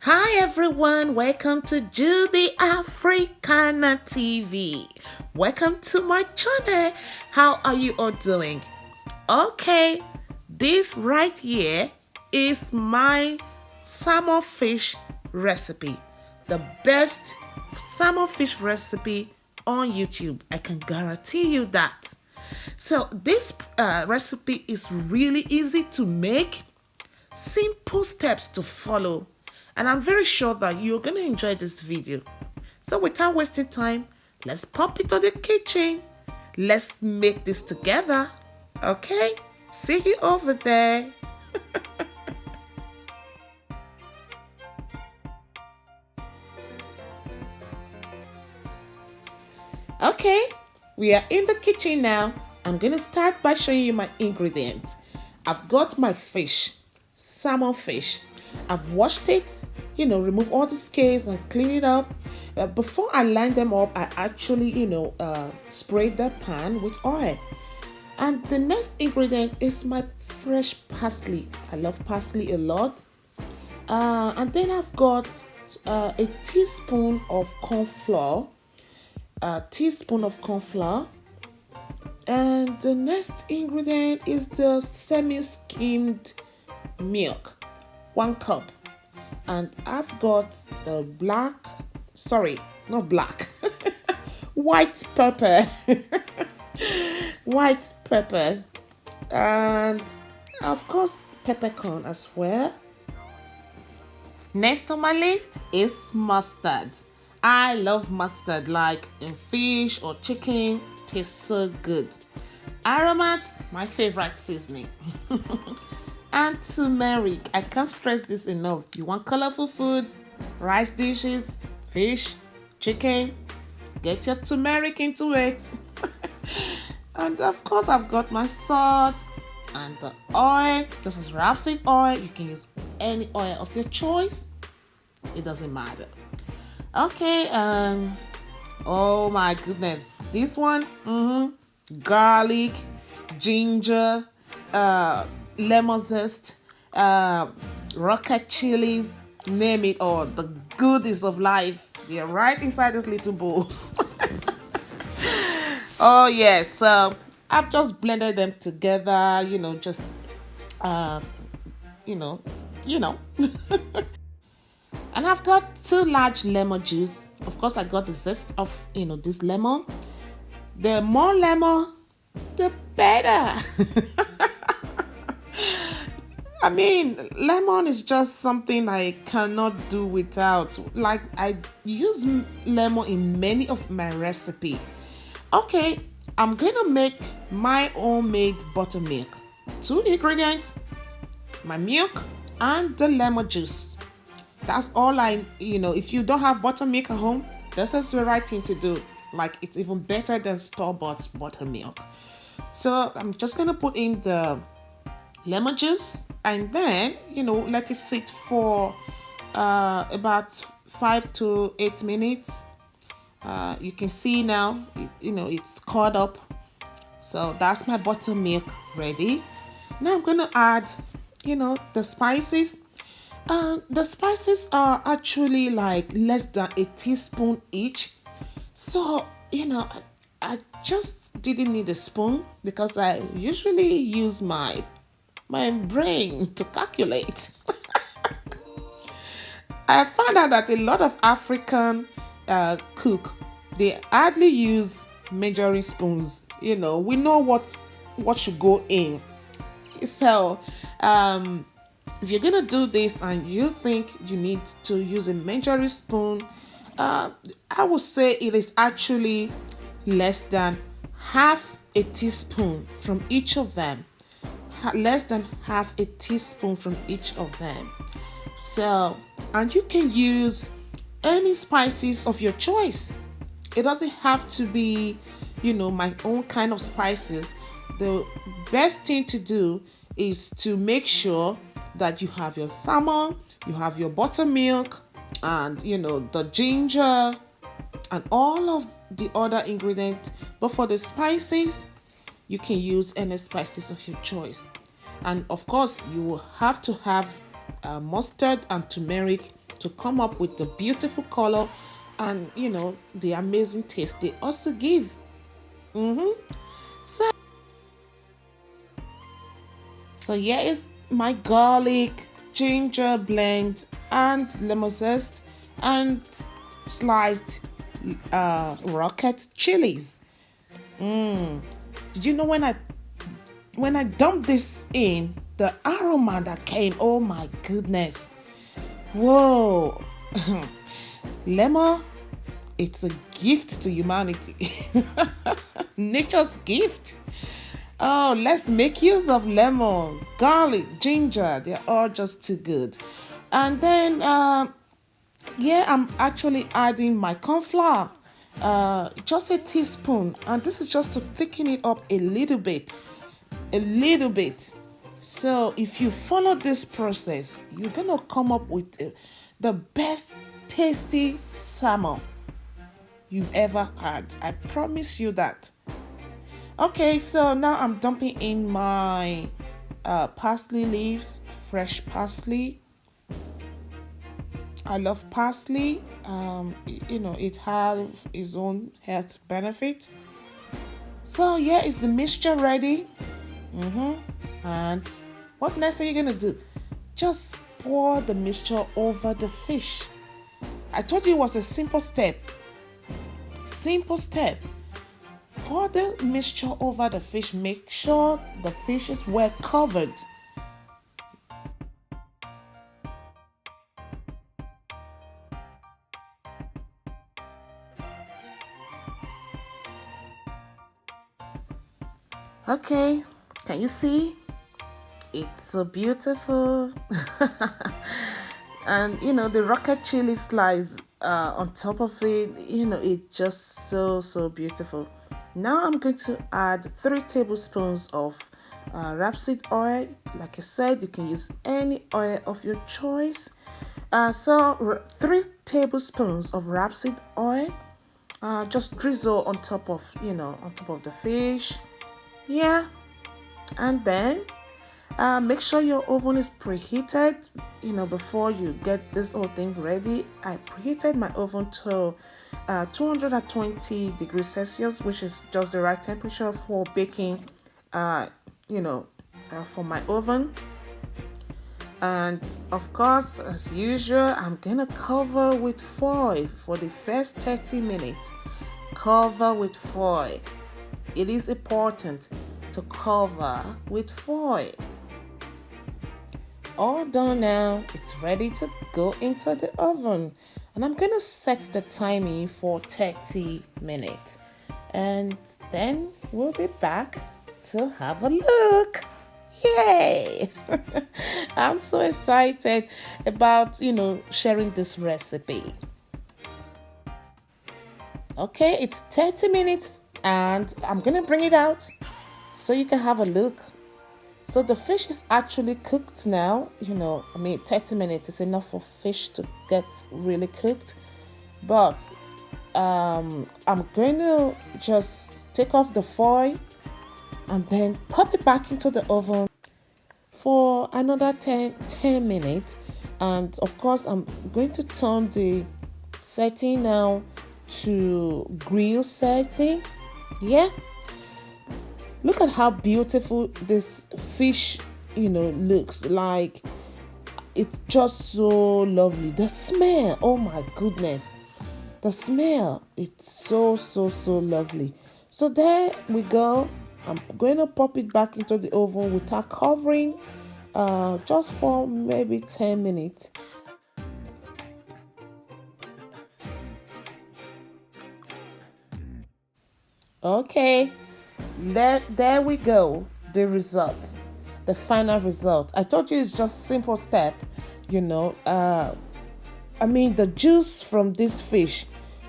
Hi everyone, welcome to Judy Africana TV. Welcome to my channel. How are you all doing? Okay, this right here is my salmon fish recipe. The best salmon fish recipe on YouTube. I can guarantee you that. So this recipe is really easy to make, simple steps to follow, and I'm very sure that you're going to enjoy this video. So without wasting time, let's pop into the kitchen. Let's make this together. Okay, see you over there. Okay, we are in the kitchen now. I'm going to start by showing you my ingredients. I've got my fish, salmon fish. I've washed it, remove all the scales and clean it up. Before I line them up, I actually, spray the pan with oil. And the next ingredient is my fresh parsley. I love parsley a lot. And then I've got a teaspoon of corn flour. And the next ingredient is the semi-skimmed milk, 1 cup. And I've got the white pepper. White pepper. And of course, peppercorn as well. Next on my list is mustard. I love mustard, like in fish or chicken. Tastes so good. Aromat, my favorite seasoning. And turmeric. I can't stress this enough. You want colorful food, rice dishes, fish, chicken, get your turmeric into it. And of course, I've got my salt and the oil. This is rapeseed oil. You can use any oil of your choice. It doesn't matter. Okay, oh my goodness. This one, garlic, ginger, lemon zest, rocket chilies, name it all. The goodies of life, they're right inside this little bowl. Oh yes, so I've just blended them together, you know. And I've got 2 large lemon juice. Of course, I got the zest of, this lemon. The more lemon, the better. I mean, lemon is just something I cannot do without. Like, I use lemon in many of my recipes. Okay, I'm gonna make my homemade buttermilk. 2 ingredients, my milk and the lemon juice. That's all if you don't have buttermilk at home, this is the right thing to do. Like, it's even better than store-bought buttermilk. So I'm just gonna put in the lemon juice and then, let it sit for about 5 to 8 minutes. You can see now, it's caught up. So that's my buttermilk ready. Now I'm gonna add, the spices. The spices are actually like less than a teaspoon each. So, I just didn't need a spoon because I usually use my brain to calculate. I found out that a lot of African cook, they hardly use measuring spoons. We know what should go in. So, if you're gonna do this and you think you need to use a measuring spoon, I would say it is actually less than half a teaspoon from each of them. Less than half a teaspoon from each of them. So, and you can use any spices of your choice. It doesn't have to be, my own kind of spices. The best thing to do is to make sure that you have your salmon, you have your buttermilk, and the ginger and all of the other ingredients. But for the spices, you can use any spices of your choice. And of course, you will have to have mustard and turmeric to come up with the beautiful color and the amazing taste they also give. So, here is my garlic, ginger blend, and lemon zest, and sliced rocket chilies. Did you know when I dumped this in, the aroma that came? Oh my goodness! Whoa, lemon, it's a gift to humanity. Nature's gift. Oh, let's make use of lemon, garlic, ginger. They're all just too good. And then, I'm actually adding my corn flour, just a teaspoon, and this is just to thicken it up a little bit, So if you follow this process, you're gonna come up with the best tasty salmon you've ever had. I promise you that. Okay, so now I'm dumping in my parsley leaves, fresh parsley. I love parsley. It has its own health benefit. So yeah, is the mixture ready? And what next are you gonna do? Just pour the mixture over the fish. I told you it was a simple step. Pour the mixture over the fish. Make sure the fish is well covered. Okay, can you see? It's so beautiful. And the rocket chili slice on top of it, it's just so beautiful. Now I'm going to add 3 tablespoons of rapeseed oil. Like I said, you can use any oil of your choice. 3 tablespoons of rapeseed oil. Just drizzle on top of the fish. Yeah, and then make sure your oven is preheated. Before you get this whole thing ready, I preheated my oven to 220 degrees Celsius, which is just the right temperature for baking. For my oven. And of course, as usual, I'm gonna cover with foil for the first 30 minutes. Cover with foil. It is important to cover with foil. All done now. It's ready to go into the oven. And I'm going to set the timing for 30 minutes. And then we'll be back to have a look. Yay! I'm so excited about, sharing this recipe. Okay, it's 30 minutes. And I'm going to bring it out so you can have a look. So the fish is actually cooked now. 30 minutes is enough for fish to get really cooked. But I'm going to just take off the foil and then pop it back into the oven for another 10 minutes. And of course, I'm going to turn the setting now to grill setting. Yeah, look at how beautiful this fish looks like. It's just so lovely. The smell, oh my goodness, the smell, it's so lovely. So there we go. I'm going to pop it back into the oven without covering, just for maybe 10 minutes. Okay, there we go. The result, the final result. I told you it's just simple step. The juice from this fish,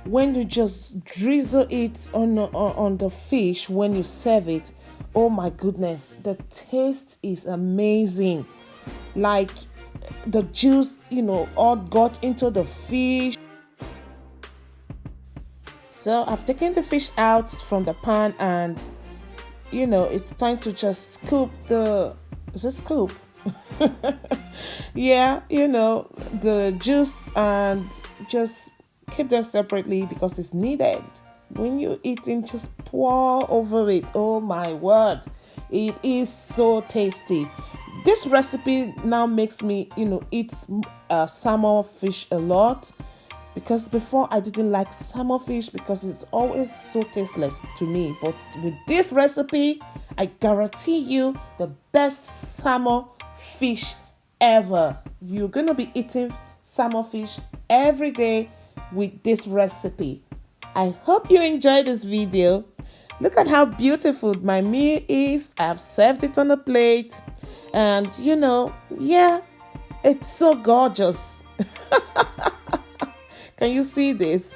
when you just drizzle it on the fish when you serve it, oh my goodness, the taste is amazing. Like the juice, all got into the fish. So I've taken the fish out from the pan and it's time to just scoop is it scoop? Yeah, the juice, and just keep them separately because it's needed. When you're eating, just pour over it. Oh my word. It is so tasty. This recipe now makes me, eat salmon fish a lot, because before I didn't like salmon fish because it's always so tasteless to me. But with this recipe, I guarantee you the best salmon fish ever. You're gonna be eating salmon fish every day with this recipe. I hope you enjoyed this video. Look at how beautiful my meal is. I've served it on a plate, and yeah, it's so gorgeous. Can you see this?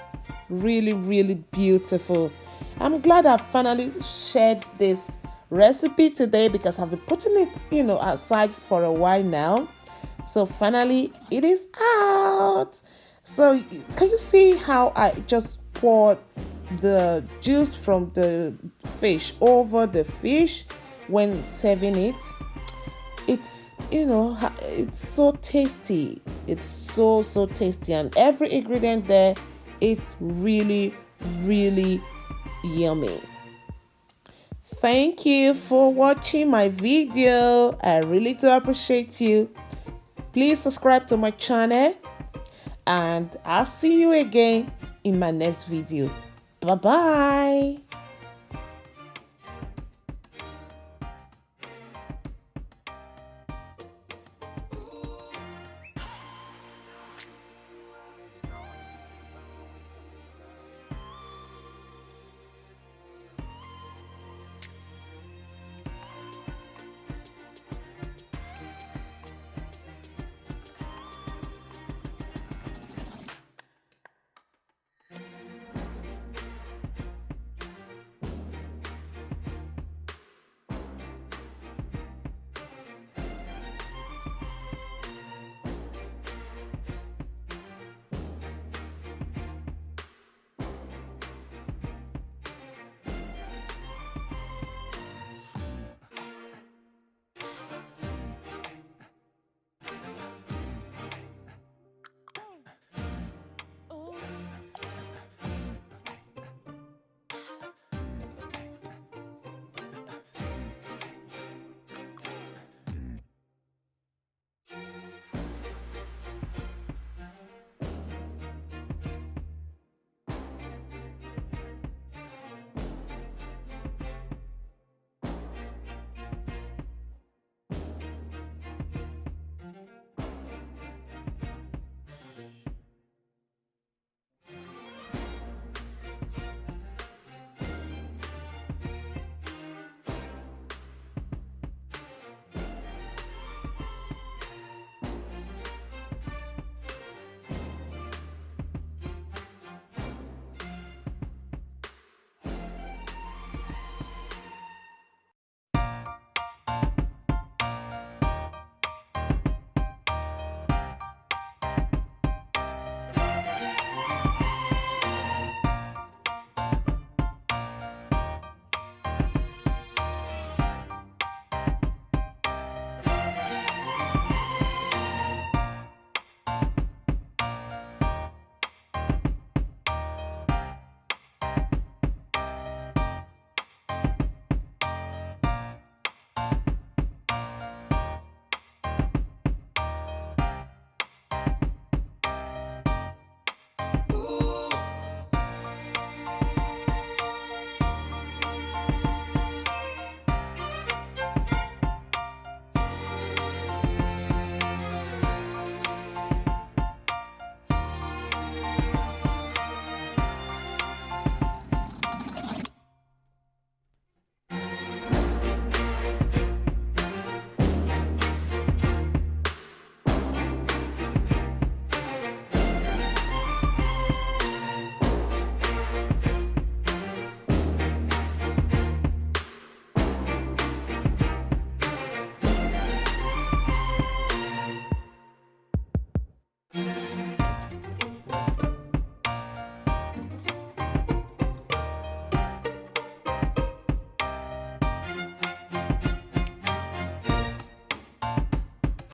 Really, really beautiful. I'm glad I finally shared this recipe today because I've been putting it, aside for a while now. So finally, it is out. So can you see how I just poured the juice from the fish over the fish when serving it? It's so tasty. It's so tasty, and every ingredient there, it's really, really yummy. Thank you for watching my video. I really do appreciate you. Please subscribe to my channel, and I'll see you again in my next video. Bye bye.